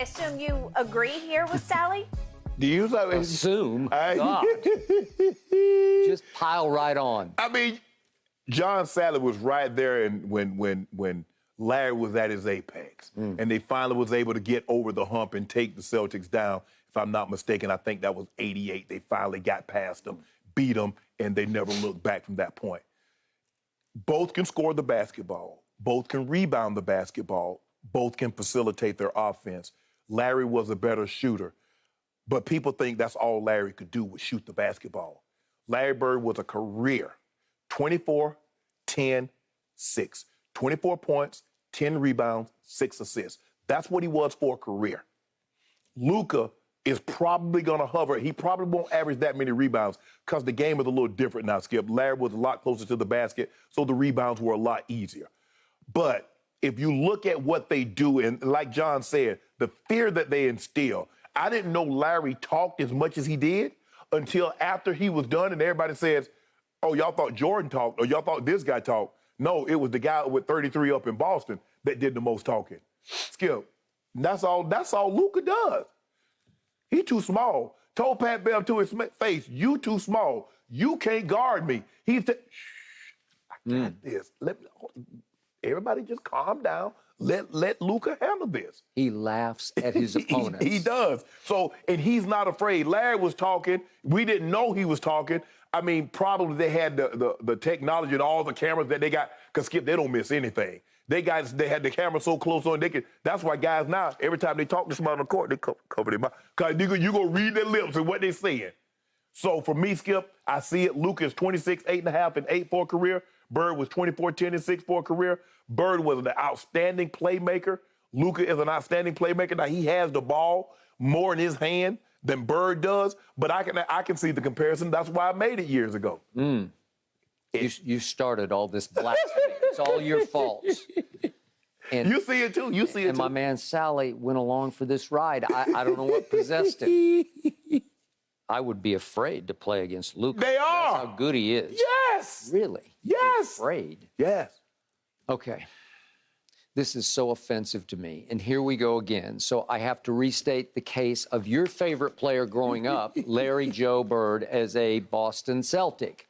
I assume you agree here with Salley? Do you assume? God. Just pile right on. I mean, John Salley was right there, and when Larry was at his apex, and they finally was able to get over the hump and take the Celtics down. If I'm not mistaken, I think that was '88. They finally got past them, beat them, and they never looked back from that point. Both can score the basketball. Both can rebound the basketball. Both can facilitate their offense. Larry was a better shooter, but people think that's all Larry could do was shoot the basketball. Larry Bird was a career 24, 10, 6. 24 points, 10 rebounds, 6 assists. That's what he was for a career. Luka is probably going to hover. He probably won't average that many rebounds because the game is a little different now, Skip. Larry was a lot closer to the basket, so the rebounds were a lot easier. But if you look at what they do, and like John said, the fear that they instill, I didn't know Larry talked as much as he did until after he was done and everybody says, oh, y'all thought Jordan talked or y'all thought this guy talked. No, it was the guy with 33 up in Boston that did the most talking. Skip, that's all Luka does. He too small. Told Pat Bev to his face, you too small. You can't guard me. Shh, I got this. Everybody just calm down. Let Luka handle this. He laughs at his opponents. He does. So, and he's not afraid. Larry was talking. We didn't know he was talking. I mean, probably they had the technology and all the cameras that they got, because Skip, they don't miss anything. They had the camera so close on, that's why guys now, every time they talk to somebody on the court, they cover their mouth. Because you're going to read their lips and what they're saying. So for me, Skip, I see it. Luka is 26, 8.5, and 8 for a career. Bird was 24, 10, and 6 for a career. Bird was an outstanding playmaker. Luka is an outstanding playmaker. Now, he has the ball more in his hand than Bird does, but I can see the comparison. That's why I made it years ago. You started all this blasphemy. It's all your fault. And you see it too. You see it too. And my man Salley went along for this ride. I don't know what possessed him. I would be afraid to play against Luka. They are. That's how good he is. Yes. Really? Yes. Afraid. Yes. Okay. This is so offensive to me. And here we go again. So I have to restate the case of your favorite player growing up, Larry Joe Bird, as a Boston Celtic.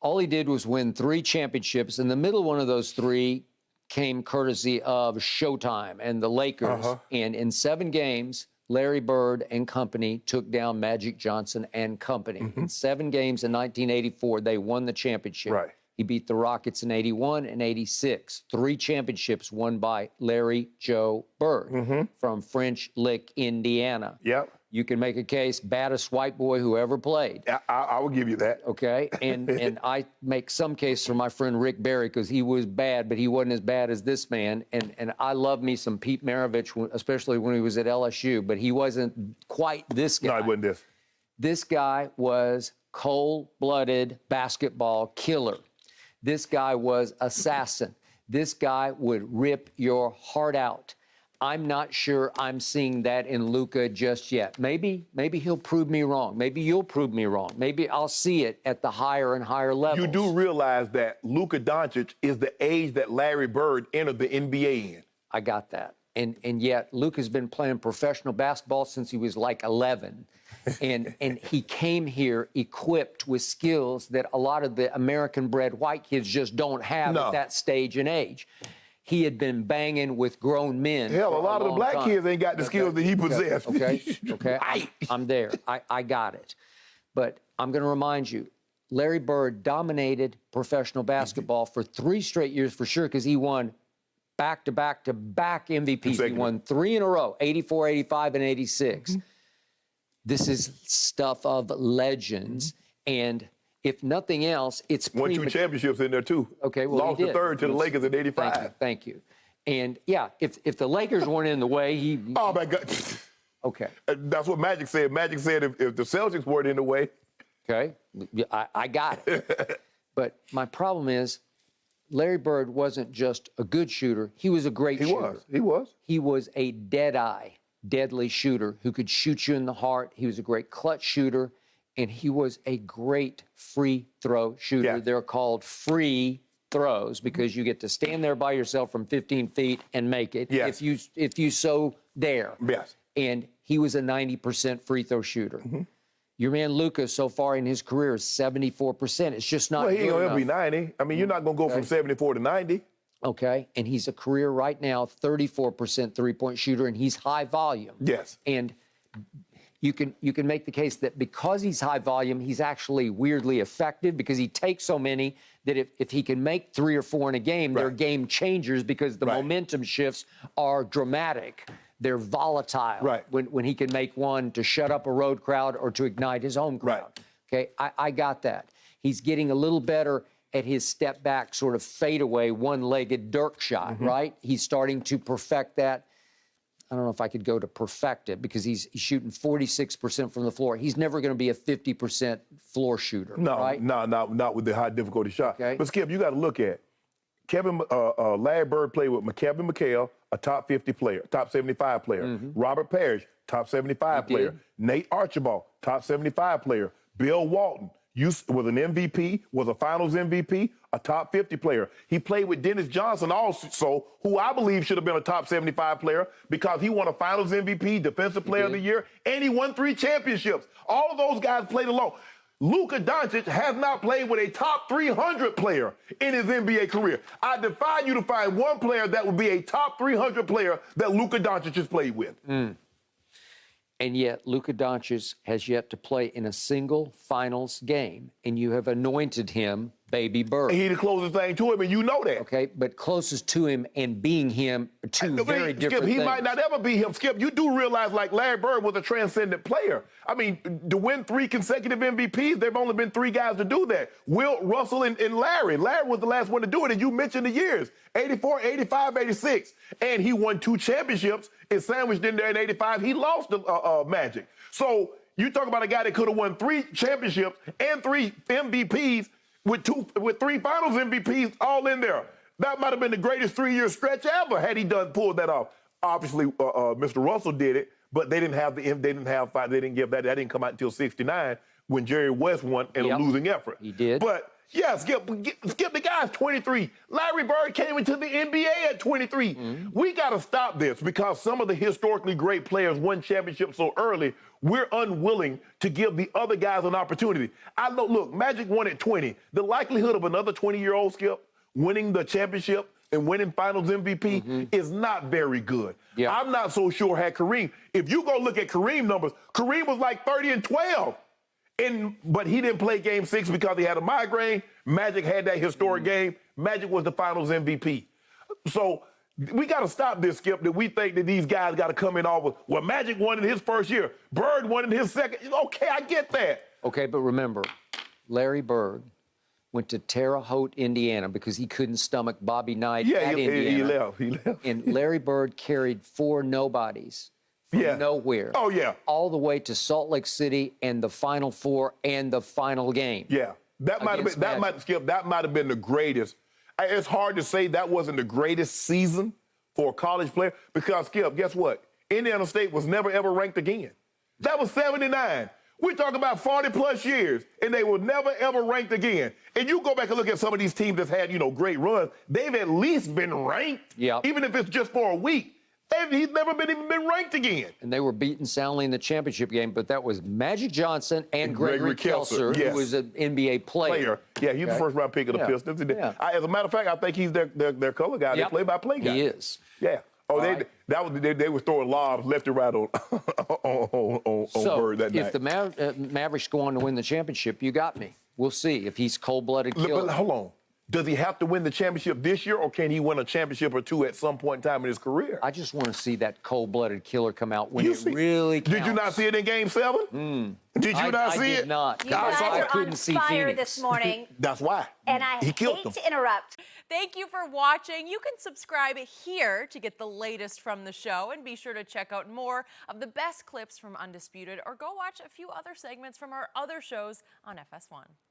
All he did was win 3 championships. And the middle one of those 3 came courtesy of Showtime and the Lakers. And in 7 games, Larry Bird and company took down Magic Johnson and company. In 7 games in 1984, they won the championship. Right. He beat the Rockets in 81 and 86. 3 championships won by Larry Joe Bird from French Lick, Indiana. Yep. You can make a case, baddest white boy who ever played. I will give you that. Okay, and I make some case for my friend Rick Barry because he was bad, but he wasn't as bad as this man. And I love me some Pete Maravich, especially when he was at LSU, but he wasn't quite this guy. No, he wasn't this. This guy was cold-blooded basketball killer. This guy was assassin. This guy would rip your heart out. I'm not sure I'm seeing that in Luka just yet. Maybe he'll prove me wrong. Maybe you'll prove me wrong. Maybe I'll see it at the higher and higher levels. You do realize that Luka Dončić is the age that Larry Bird entered the NBA in. I got that. And yet Luka's been playing professional basketball since he was like 11. And he came here equipped with skills that a lot of the American-bred white kids just don't have at that stage and age. He had been banging with grown men. Hell, a lot of the black kids ain't got the skills that he possessed. Okay. I'm there. I got it. But I'm going to remind you, Larry Bird dominated professional basketball for 3 straight years for sure because he won back-to-back-to-back MVPs. He won 3 in a row, 84, 85, and 86. This is stuff of legends. And if nothing else, it's won 2 championships in there, too. Okay, well, lost the 3rd to the Lakers in 85. Thank you. And, yeah, if the Lakers weren't in the way, he... Oh, my God. Okay. That's what Magic said. Magic said if the Celtics weren't in the way... Okay, I got it. But my problem is Larry Bird wasn't just a good shooter. He was a great shooter. He was. He was a dead-eye, deadly shooter who could shoot you in the heart. He was a great clutch shooter. And he was a great free throw shooter. Yeah. They're called free throws because you get to stand there by yourself from 15 feet and make it Yes. if you so dare. Yes. And he was a 90% free throw shooter. Your man Luka so far in his career is 74%. It's just not Well, he good ain't gonna enough. ever be 90. I mean, you're not gonna go from 74 to 90. Okay, and he's a career right now 34% three-point shooter, and he's high volume. Yes. And you can make the case that because he's high volume, he's actually weirdly effective because he takes so many that if he can make 3 or 4 in a game, they're game changers because the momentum shifts are dramatic. They're volatile when he can make one to shut up a road crowd or to ignite his home crowd. Okay, I got that. He's getting a little better at his step back sort of fadeaway one-legged Dirk shot, right? He's starting to perfect that. I don't know if I could go to perfect it because he's shooting 46% from the floor. He's never going to be a 50% floor shooter, right? No, not with the high difficulty shot. Okay. But Skip, you got to look at Larry Bird played with Kevin McHale, a top 50 player, top 75 player. Robert Parrish, top 75 player. Nate Archibald, top 75 player. Bill Walton was an MVP, was a Finals MVP, a top 50 player. He played with Dennis Johnson also, who I believe should have been a top 75 player because he won a Finals MVP, Defensive Player of the Year, and he won 3 championships. All of those guys played alone. Luka Dončić has not played with a top 300 player in his NBA career. I defy you to find one player that would be a top 300 player that Luka Dončić has played with. And yet, Luka Dončić has yet to play in a single finals game, and you have anointed him Baby Bird. He the closest thing to him, and you know that. Okay, but closest to him and being him are two very different Skip, he things. might not ever be him. Skip, you do realize, like, Larry Bird was a transcendent player. I mean, to win 3 consecutive MVPs, there have only been 3 guys to do that. Wilt, Russell, and Larry. Larry was the last one to do it, and you mentioned the years, 84, 85, 86. And he won 2 championships and sandwiched in there in 85. He lost the Magic. So you talk about a guy that could have won 3 championships and 3 MVPs with 3 Finals MVPs all in there. That might have been the greatest 3-year stretch ever had he pulled that off. Obviously, Mr. Russell did it, but they didn't give that. That didn't come out until '69 when Jerry West won in a losing effort. He did. But yeah, Skip, the guy's 23. Larry Bird came into the NBA at 23. We got to stop this because some of the historically great players won championships so early. We're unwilling to give the other guys an opportunity. I know, look, Magic won at 20. The likelihood of another 20-year-old, Skip, winning the championship and winning Finals MVP is not very good. I'm not so sure had Kareem. If you go look at Kareem numbers, Kareem was like 30 and 12. But he didn't play Game 6 because he had a migraine. Magic had that historic game. Magic was the Finals MVP. So we got to stop this, Skip, that we think that these guys got to come in off with, well, Magic won in his first year. Bird won in his second. Okay, I get that. Okay, but remember, Larry Bird went to Terre Haute, Indiana, because he couldn't stomach Bobby Knight at Indiana. He left. And Larry Bird carried 4 nobodies from nowhere. Oh, yeah. All the way to Salt Lake City and the Final Four and the final game. Yeah. That might have been the greatest. It's hard to say that wasn't the greatest season for a college player because, Skip, guess what? Indiana State was never, ever ranked again. That was 79. We're talking about 40-plus years, and they were never, ever ranked again. And you go back and look at some of these teams that's had, great runs. They've at least been ranked, even if it's just for a week. He's never even been ranked again. And they were beaten soundly in the championship game, but that was Magic Johnson and Gregory Kelser, who was an NBA player. Yeah, he's the first-round pick of the Pistons. As a matter of fact, I think he's their color guy, their play-by-play guy. He is. Yeah. Oh, they were throwing lobs left and right on Bird that night. If the Mavericks go on to win the championship, you got me. We'll see if he's cold-blooded killer. But hold on. Does he have to win the championship this year, or can he win a championship or 2 at some point in time in his career? I just want to see that cold-blooded killer come out when it really counts. Did you not see it in Game 7? Did you not see it? I did not. You guys I are couldn't on see fire Phoenix. this morning. That's why. And I hate to interrupt. Thank you for watching. You can subscribe here to get the latest from the show, and be sure to check out more of the best clips from Undisputed, or go watch a few other segments from our other shows on FS1.